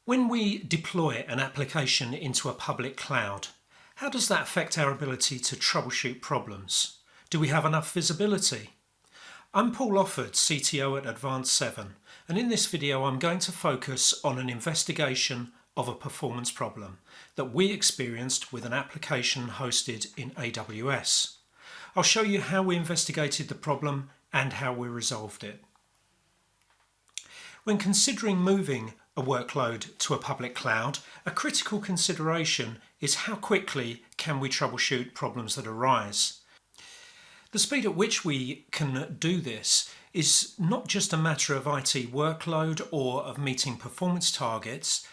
When we deploy an application into a public cloud, how does that affect our ability to troubleshoot problems? Do we have enough visibility? I'm Paul Offord, CTO at Advanced 7, and in this video I'm going to focus on an investigation of a performance problem that we experienced with an application hosted in AWS. I'll show you how we investigated the problem and how we resolved it. When considering moving a workload to a public cloud, a critical consideration is how quickly can we troubleshoot problems that arise. The speed at which we can do this is not just a matter of IT workload or of meeting performance targets,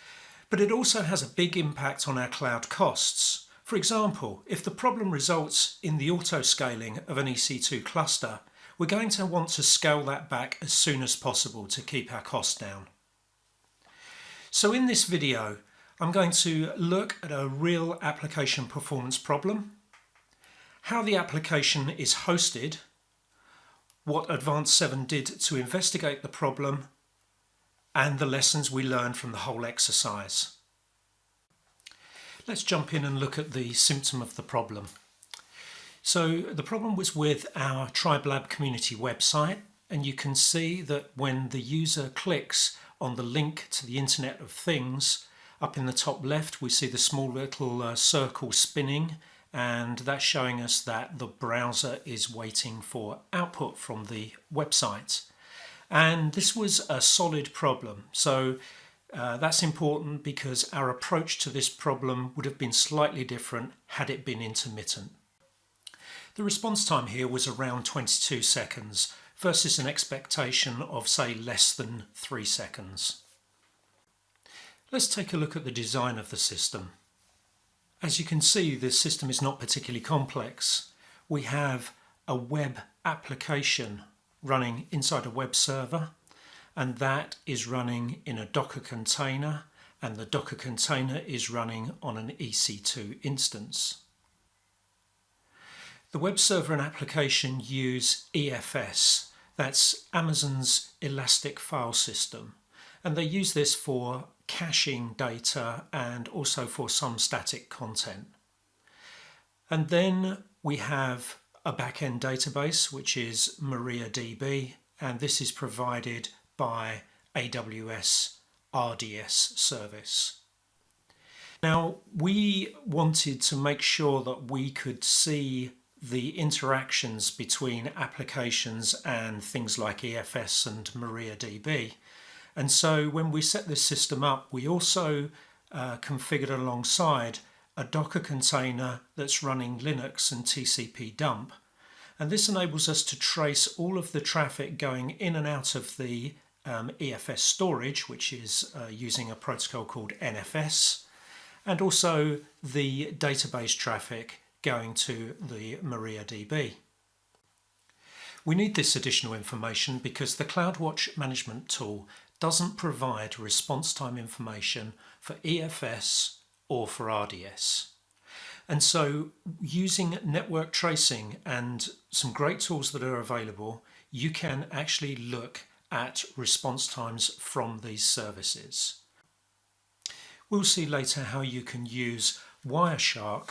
but it also has a big impact on our cloud costs. For example, if the problem results in the auto-scaling of an EC2 cluster, we're going to want to scale that back as soon as possible to keep our costs down. So in this video, I'm going to look at a real application performance problem, how the application is hosted, what Advanced 7 did to investigate the problem, and the lessons we learned from the whole exercise. Let's jump in and look at the symptom of the problem. So the problem was with our TribeLab community website, and you can see that when the user clicks on the link to the Internet of Things, up in the top left we see the small little circle spinning, and that's showing us that the browser is waiting for output from the website. And this was a solid problem, so that's important because our approach to this problem would have been slightly different had it been intermittent. The response time here was around 22 seconds versus an expectation of, say, less than 3 seconds. Let's take a look at the design of the system. As you can see, the system is not particularly complex. We have a web application running inside a web server, and that is running in a Docker container, and the Docker container is running on an EC2 instance. The web server and application use EFS, that's Amazon's Elastic File System, and they use this for caching data and also for some static content. And then we have a backend database which is MariaDB, and this is provided by AWS RDS service. Now, we wanted to make sure that we could see the interactions between applications and things like EFS and MariaDB. And so when we set this system up, we also configured alongside a Docker container that's running Linux and TCP dump. And this enables us to trace all of the traffic going in and out of the EFS storage, which is using a protocol called NFS, and also the database traffic going to the MariaDB. We need this additional information because the CloudWatch management tool doesn't provide response time information for EFS or for RDS. And so using network tracing and some great tools that are available, you can actually look at response times from these services. We'll see later how you can use Wireshark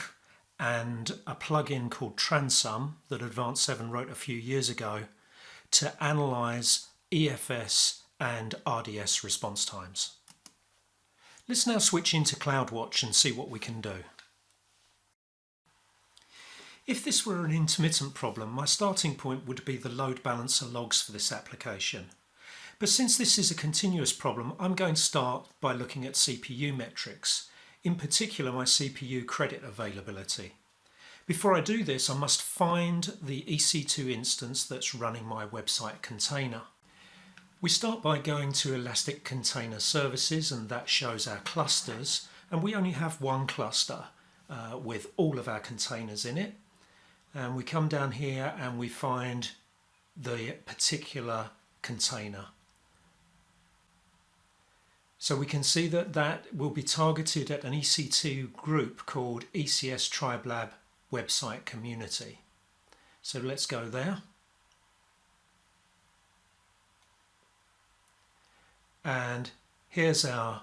and a plugin called Transum that Advanced 7 wrote a few years ago to analyze EFS and RDS response times. Let's now switch into CloudWatch and see what we can do. If this were an intermittent problem, my starting point would be the load balancer logs for this application. But since this is a continuous problem, I'm going to start by looking at CPU metrics, in particular my CPU credit availability. Before I do this, I must find the EC2 instance that's running my website container. We start by going to Elastic Container Services, and that shows our clusters, and we only have one cluster with all of our containers in it. And we come down here and we find the particular container. So we can see that that will be targeted at an EC2 group called ECS TribeLab Website Community. So let's go there. And here's our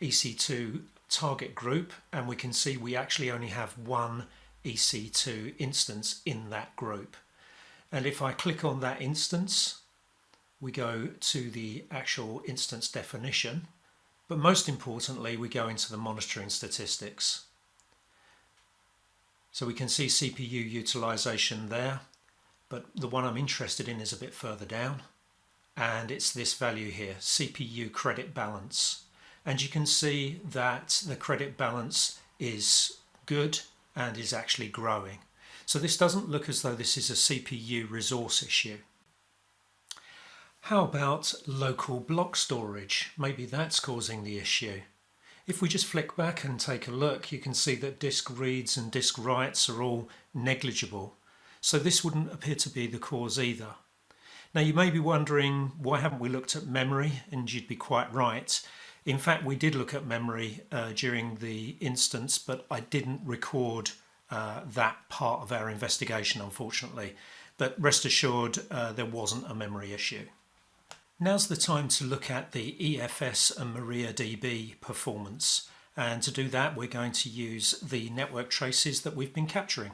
EC2 target group, and we can see we actually only have one EC2 instance in that group. And if I click on that instance, we go to the actual instance definition, but most importantly we go into the monitoring statistics. So we can see CPU utilization there, but the one I'm interested in is a bit further down, and it's this value here, CPU credit balance. And you can see that the credit balance is good and is actually growing. So this doesn't look as though this is a CPU resource issue. How about local block storage? Maybe that's causing the issue. If we just flick back and take a look, you can see that disk reads and disk writes are all negligible. So this wouldn't appear to be the cause either. Now you may be wondering, why haven't we looked at memory? And you'd be quite right. In fact, we did look at memory during the instance, but I didn't record that part of our investigation, unfortunately. But rest assured, there wasn't a memory issue. Now's the time to look at the EFS and MariaDB performance. And to do that, we're going to use the network traces that we've been capturing.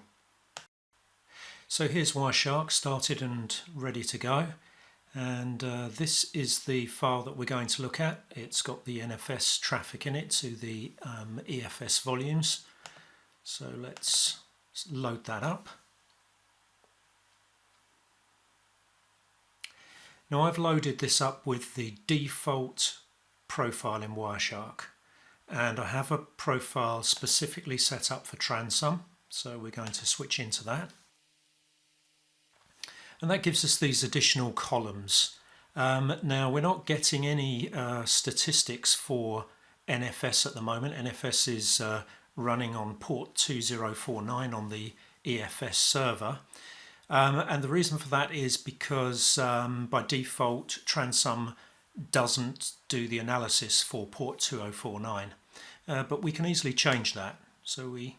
So here's Wireshark started and ready to go. And this is the file that we're going to look at. It's got the NFS traffic in it to the EFS volumes. So let's load that up. Now I've loaded this up with the default profile in Wireshark, and I have a profile specifically set up for Transum, so we're going to switch into that. And that gives us these additional columns. Now we're not getting any statistics for NFS at the moment. NFS is running on port 2049 on the EFS server. And the reason for that is because by default Transum doesn't do the analysis for port 2049. But we can easily change that. So we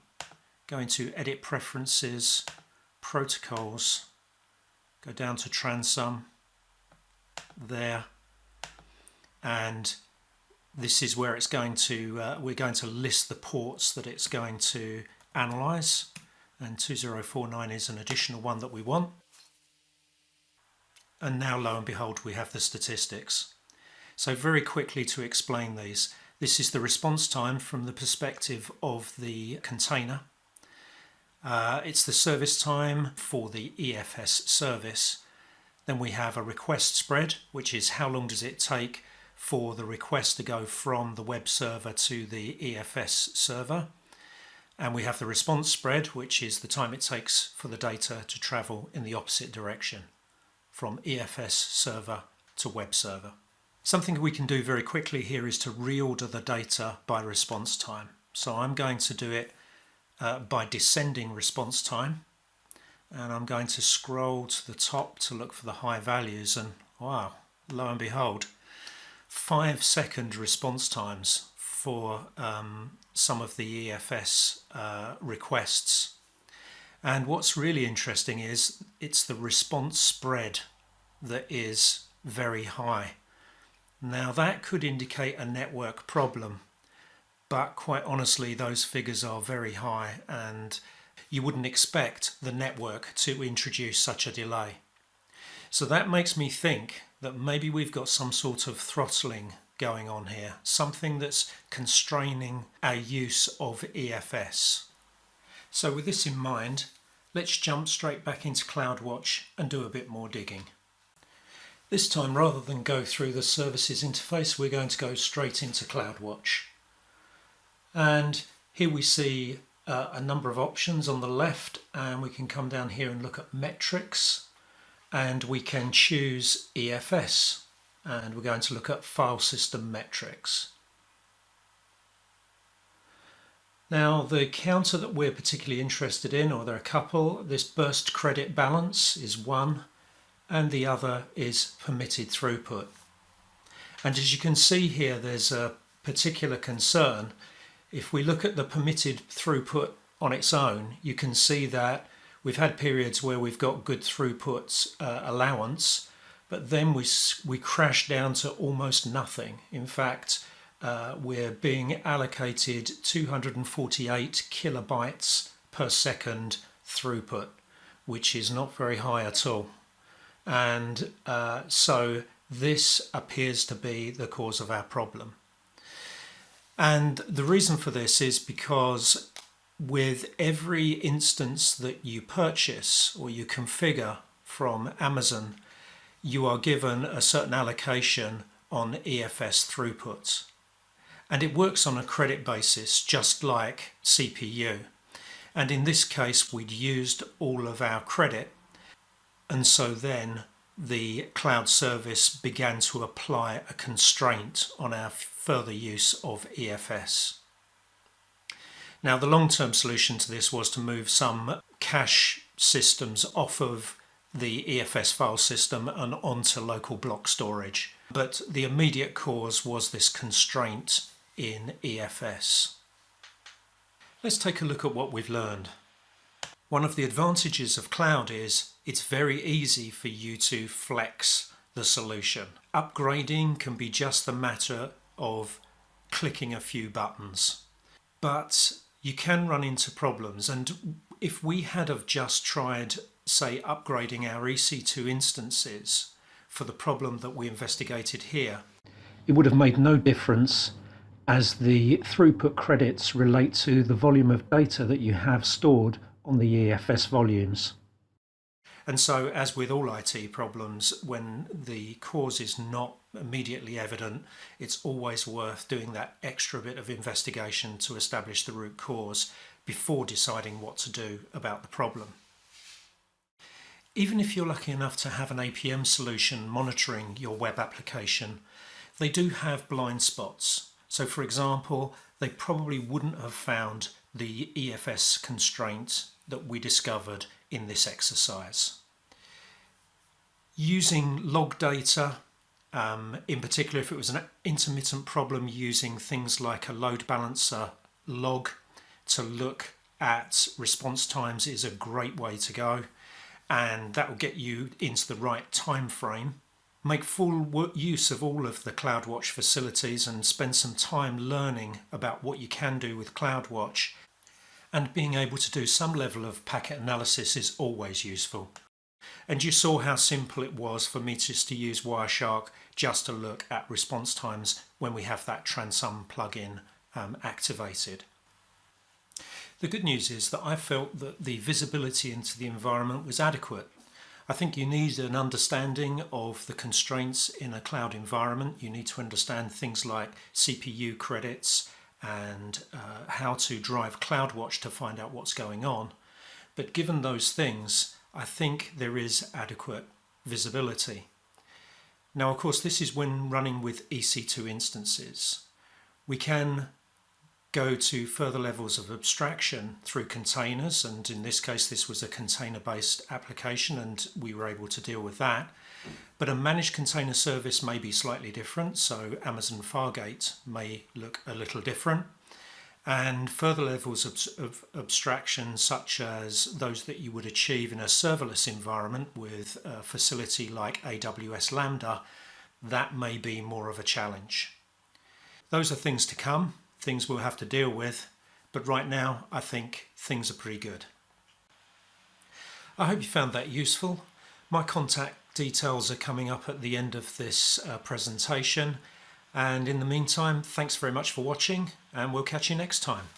go into Edit Preferences, Protocols, go down to Transum there, and this is where it's going to, we're going to list the ports that it's going to analyze, and 2049 is an additional one that we want. And now lo and behold we have the statistics. So very quickly to explain these, this is the response time from the perspective of the container. It's the service time for the EFS service. Then we have a request spread, which is how long does it take for the request to go from the web server to the EFS server. And we have the response spread, which is the time it takes for the data to travel in the opposite direction from EFS server to web server. Something we can do very quickly here is to reorder the data by response time. So I'm going to do it by descending response time, and I'm going to scroll to the top to look for the high values, and wow, lo and behold, 5-second response times for some of the EFS requests. And what's really interesting is it's the response spread that is very high. Now that could indicate a network problem, but quite honestly those figures are very high and you wouldn't expect the network to introduce such a delay. So that makes me think that maybe we've got some sort of throttling going on here, something that's constraining our use of EFS. So with this in mind, let's jump straight back into CloudWatch and do a bit more digging. This time, rather than go through the services interface, we're going to go straight into CloudWatch. And here we see a number of options on the left, and we can come down here and look at metrics, and we can choose EFS, and we're going to look at file system metrics. Now the counter that we're particularly interested in, or there are a couple, this burst credit balance is one, and the other is permitted throughput. And as you can see here, there's a particular concern. If we look at the permitted throughput on its own, you can see that we've had periods where we've got good throughput allowance, but then we crash down to almost nothing. In fact, we're being allocated 248 kilobytes per second throughput, which is not very high at all. And so this appears to be the cause of our problem. And the reason for this is because with every instance that you purchase or you configure from Amazon, you are given a certain allocation on EFS throughputs. And it works on a credit basis, just like CPU. And in this case, we'd used all of our credit. And so then the cloud service began to apply a constraint on our further use of EFS. Now, the long-term solution to this was to move some cache systems off of the EFS file system and onto local block storage. But the immediate cause was this constraint in EFS. Let's take a look at what we've learned. One of the advantages of cloud is it's very easy for you to flex the solution. Upgrading can be just a matter of clicking a few buttons. But you can run into problems, and if we had have just tried, say, upgrading our EC2 instances for the problem that we investigated here, it would have made no difference, as the throughput credits relate to the volume of data that you have stored on the EFS volumes. And so, as with all IT problems, when the cause is not immediately evident, it's always worth doing that extra bit of investigation to establish the root cause before deciding what to do about the problem. Even if you're lucky enough to have an APM solution monitoring your web application, they do have blind spots. So, for example, they probably wouldn't have found the EFS constraint that we discovered in this exercise. Using log data, in particular if it was an intermittent problem, using things like a load balancer log to look at response times is a great way to go, and that will get you into the right time frame. Make full use of all of the CloudWatch facilities and spend some time learning about what you can do with CloudWatch, and being able to do some level of packet analysis is always useful. And you saw how simple it was for me just to use Wireshark just to look at response times when we have that Transum plugin activated. The good news is that I felt that the visibility into the environment was adequate. I think you need an understanding of the constraints in a cloud environment. You need to understand things like CPU credits and how to drive CloudWatch to find out what's going on. But given those things, I think there is adequate visibility. Now, of course, this is when running with EC2 instances. We can go to further levels of abstraction through containers, and in this case this was a container-based application and we were able to deal with that. But a managed container service may be slightly different, so Amazon Fargate may look a little different. And further levels of abstraction, such as those that you would achieve in a serverless environment with a facility like AWS Lambda, that may be more of a challenge. Those are things to come, things we'll have to deal with, but right now I think things are pretty good. I hope you found that useful. My contact details are coming up at the end of this presentation. And in the meantime, thanks very much for watching, and we'll catch you next time.